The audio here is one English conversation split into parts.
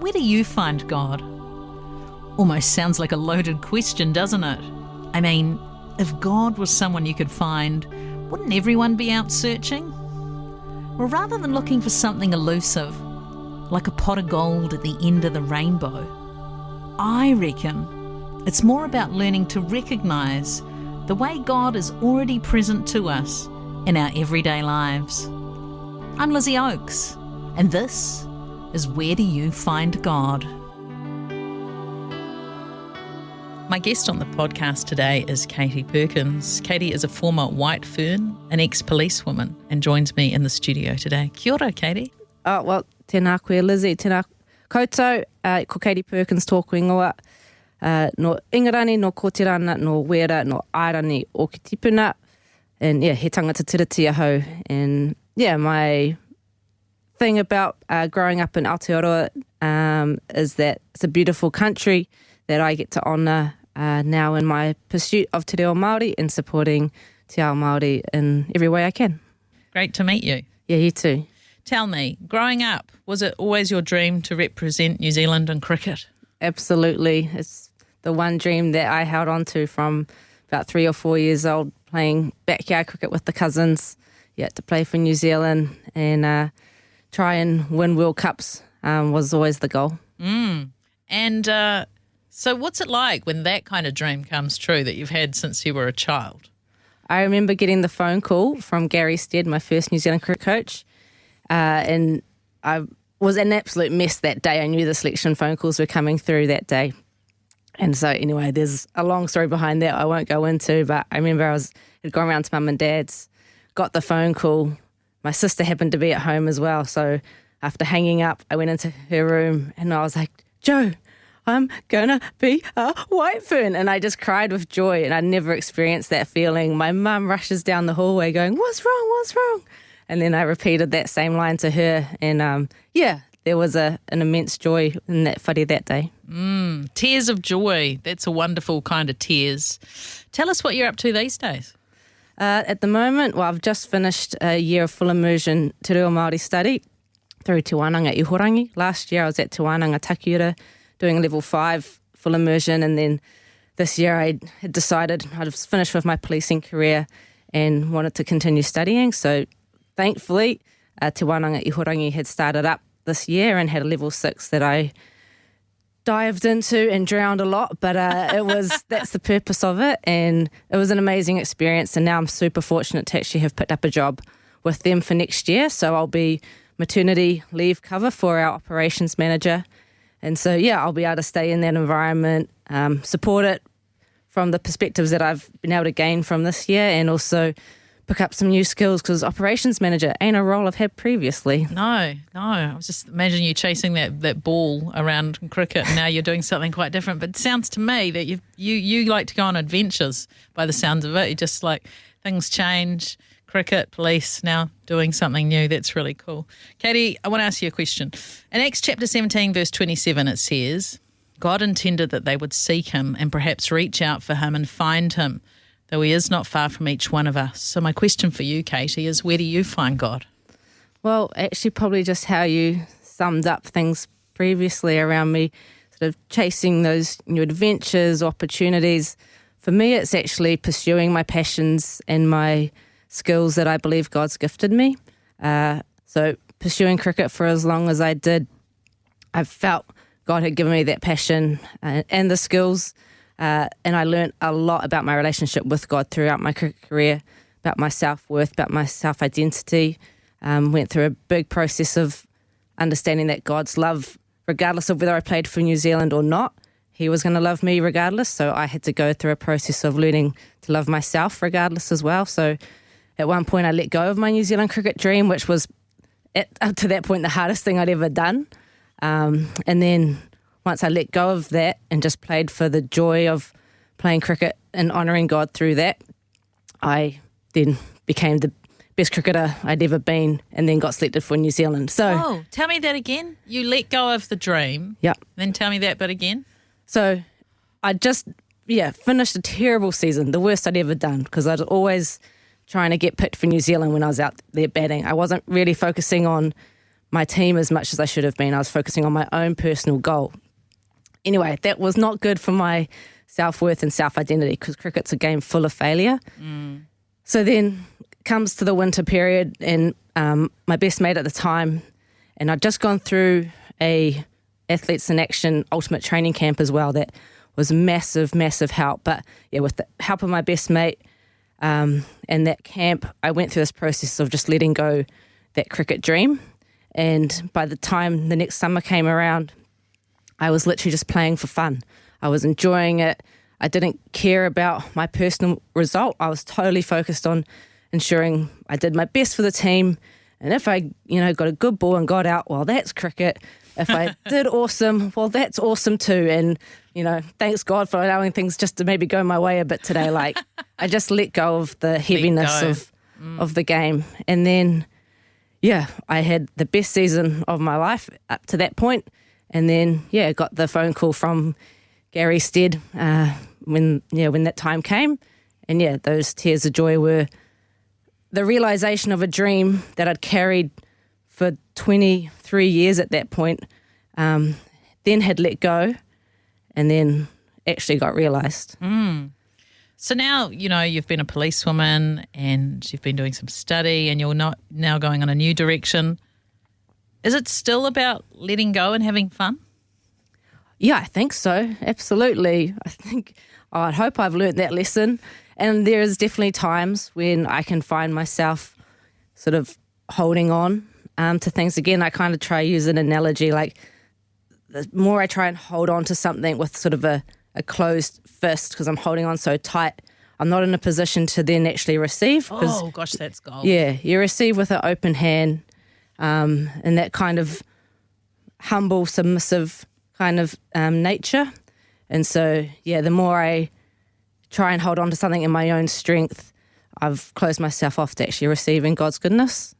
Where do you find God? Almost sounds like a loaded question, doesn't it? I mean, if God was someone you could find, wouldn't everyone be out searching? Well, rather than looking for something elusive, like a pot of gold at the end of the rainbow, I reckon it's more about learning to recognise the way God is already present to us in our everyday lives. I'm Lizzie Oakes, and this is Where Do You Find God? My guest on the podcast today is Katie Perkins. Katie is a former White Fern, an ex-policewoman, and joins me in the studio today. Kia ora, Katie. Oh, well, tēnā koe Lizzie, tēnā koutou, ko Katie Perkins tōku ingoa, no Ingarani, no Kotirana, no Wera, no Airani o ki tipuna, and yeah, he tangata tiratia hou. And yeah, my thing about growing up in Aotearoa is that it's a beautiful country that I get to honour now in my pursuit of te reo Māori and supporting te ao Māori in every way I can. Great to meet you. Yeah, you too. Tell me, growing up, was it always your dream to represent New Zealand in cricket? Absolutely. It's the one dream that I held on to from about 3 or 4 years old, playing backyard cricket with the cousins. Yeah, to play for New Zealand and try and win World Cups was always the goal. And so what's it like when that kind of dream comes true that you've had since you were a child? I remember getting the phone call from Gary Stead, my first New Zealand cricket coach, and I was an absolute mess that day. I knew the selection phone calls were coming through that day. And so anyway, there's a long story behind that I won't go into, but I remember had gone around to Mum and Dad's, got the phone call. My sister happened to be at home as well, so after hanging up, I went into her room and I was like, Joe, I'm gonna be a White Fern. And I just cried with joy, and I never experienced that feeling. My mum rushes down the hallway going, what's wrong? And then I repeated that same line to her, and there was an immense joy in that whare that day. Tears of joy. That's a wonderful kind of tears. Tell us what you're up to these days. At the moment, well, I've just finished a year of full immersion te reo Māori study through Te Wānanga Ihorangi. Last year I was at Te Wānanga Takiura doing level 5 full immersion, and then this year I had decided I'd finished with my policing career and wanted to continue studying. So thankfully, Te Wānanga Ihorangi had started up this year and had a level 6 that I dived into and drowned a lot, but that's the purpose of it, and it was an amazing experience. And now I'm super fortunate to actually have picked up a job with them for next year, so I'll be maternity leave cover for our operations manager, and so yeah, I'll be able to stay in that environment, support it from the perspectives that I've been able to gain from this year, and also pick up some new skills, because operations manager ain't a role I've had previously. No. I was just imagining you chasing that ball around cricket, and now you're doing something quite different. But it sounds to me that you like to go on adventures by the sounds of it. You just like things change, cricket, police, now doing something new. That's really cool. Katie, I want to ask you a question. In Acts chapter 17, verse 27, it says, God intended that they would seek him and perhaps reach out for him and find him, though he is not far from each one of us. So my question for you, Katie, is where do you find God? Well, actually probably just how you summed up things previously around me, sort of chasing those new adventures, opportunities. For me, it's actually pursuing my passions and my skills that I believe God's gifted me. So pursuing cricket for as long as I did, I felt God had given me that passion and the skills. And I learned a lot about my relationship with God throughout my career, about my self-worth, about my self-identity. Went through a big process of understanding that God's love, regardless of whether I played for New Zealand or not, he was going to love me regardless. So I had to go through a process of learning to love myself regardless as well. So at one point I let go of my New Zealand cricket dream, which was up to that point the hardest thing I'd ever done. And then once I let go of that and just played for the joy of playing cricket and honouring God through that, I then became the best cricketer I'd ever been, and then got selected for New Zealand. So, tell me that again. You let go of the dream. Yep. Then tell me that bit again. So I just, finished a terrible season, the worst I'd ever done, because I was always trying to get picked for New Zealand when I was out there batting. I wasn't really focusing on my team as much as I should have been. I was focusing on my own personal goal. Anyway, that was not good for my self-worth and self-identity because cricket's a game full of failure. So then comes to the winter period, and my best mate at the time, and I'd just gone through a Athletes in Action ultimate training camp as well. That was massive, massive help. But yeah, with the help of my best mate and that camp, I went through this process of just letting go that cricket dream. And by the time the next summer came around, I was literally just playing for fun. I was enjoying it. I didn't care about my personal result. I was totally focused on ensuring I did my best for the team. And if I, got a good ball and got out, well, that's cricket. If I did awesome, well, that's awesome too. And, thanks God for allowing things just to maybe go my way a bit today. Like, I just let go of the heaviness of the game. And then, I had the best season of my life up to that point. And then, got the phone call from Gary Stead when that time came. And, those tears of joy were the realisation of a dream that I'd carried for 23 years at that point, then had let go, and then actually got realised. So now, you've been a policewoman and you've been doing some study and you're not now going on a new direction. Is it still about letting go and having fun? Yeah, I think so. Absolutely. I'd hope I've learnt that lesson. And there is definitely times when I can find myself sort of holding on to things. Again, I kind of try to use an analogy, like the more I try and hold on to something with sort of a closed fist because I'm holding on so tight, I'm not in a position to then actually receive. Oh, gosh, that's gold. Yeah, you receive with an open hand and that kind of humble, submissive kind of nature. And so, the more I try and hold on to something in my own strength, I've closed myself off to actually receiving God's goodness.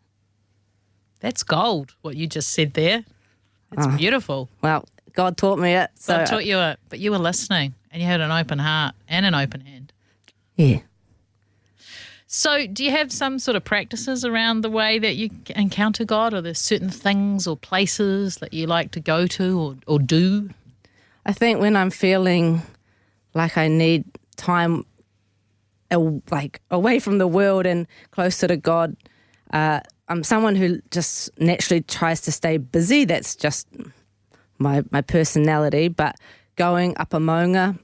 That's gold, what you just said there. It's beautiful. Well, God taught me it. So God taught you it, but you were listening and you had an open heart and an open hand. Yeah. So do you have some sort of practices around the way that you encounter God, or there's certain things or places that you like to go to or do? I think when I'm feeling like I need time away from the world and closer to God, I'm someone who just naturally tries to stay busy. That's just my personality. But going up a maunga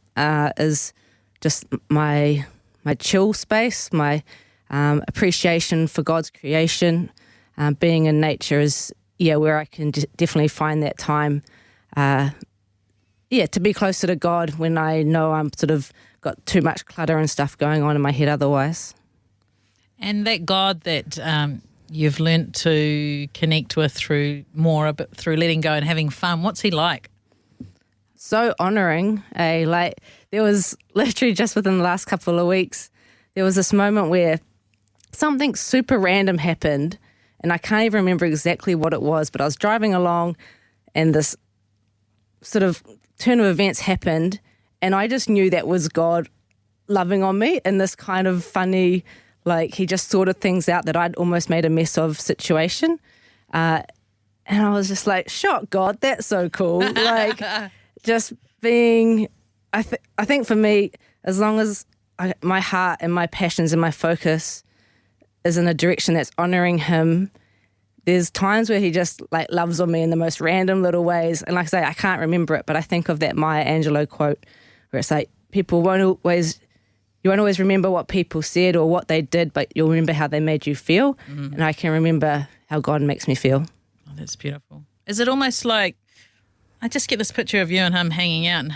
is just my chill space, my appreciation for God's creation. Being in nature is where I can definitely find that time. To be closer to God when I know I'm sort of got too much clutter and stuff going on in my head otherwise. And that God that you've learnt to connect with through letting go and having fun, what's he like? So honouring. Like, there was literally just within the last couple of weeks, there was this moment where something super random happened, and I can't even remember exactly what it was, but I was driving along and this sort of turn of events happened, and I just knew that was God loving on me in this kind of funny, like, he just sorted things out that I'd almost made a mess of situation. And I was just like, shock, God, that's so cool. Like, just being, I think for me, as long as my heart and my passions and my focus is in a direction that's honouring him, there's times where he just like loves on me in the most random little ways. And like I say, I can't remember it, but I think of that Maya Angelou quote where it's like, you won't always remember what people said or what they did, but you'll remember how they made you feel. Mm-hmm. And I can remember how God makes me feel. Oh, that's beautiful. Is it almost like, I just get this picture of you and him hanging out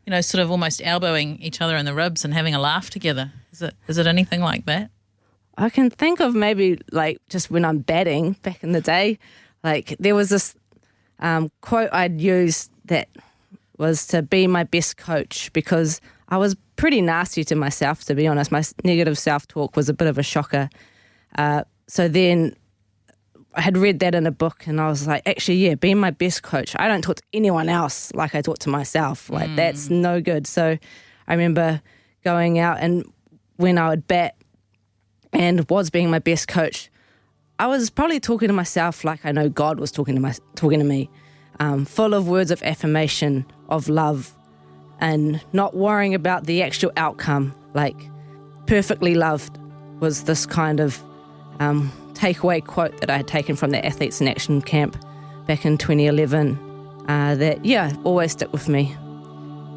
and, sort of almost elbowing each other in the ribs and having a laugh together. Is it anything like that? I can think of maybe like just when I'm batting back in the day, like there was this quote I'd used that was to be my best coach, because I was pretty nasty to myself, to be honest. My negative self-talk was a bit of a shocker. So then I had read that in a book and I was like, actually, being my best coach. I don't talk to anyone else like I talk to myself. Like, that's no good. So I remember going out, and when I would bat and was being my best coach, I was probably talking to myself like I know God was talking to me, full of words of affirmation, of love, and not worrying about the actual outcome. Like, perfectly loved was this kind of takeaway quote that I had taken from the Athletes in Action camp back in 2011 that, always stuck with me.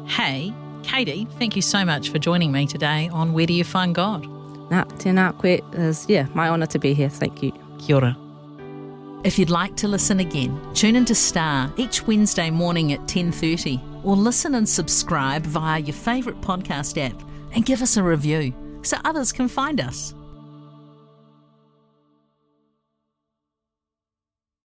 Hey, Katie, thank you so much for joining me today on Where Do You Find God? Tēnā koe. It's my honour to be here. Thank you. Kia ora. If you'd like to listen again, tune into Star each Wednesday morning at 10:30 or listen and subscribe via your favourite podcast app and give us a review so others can find us.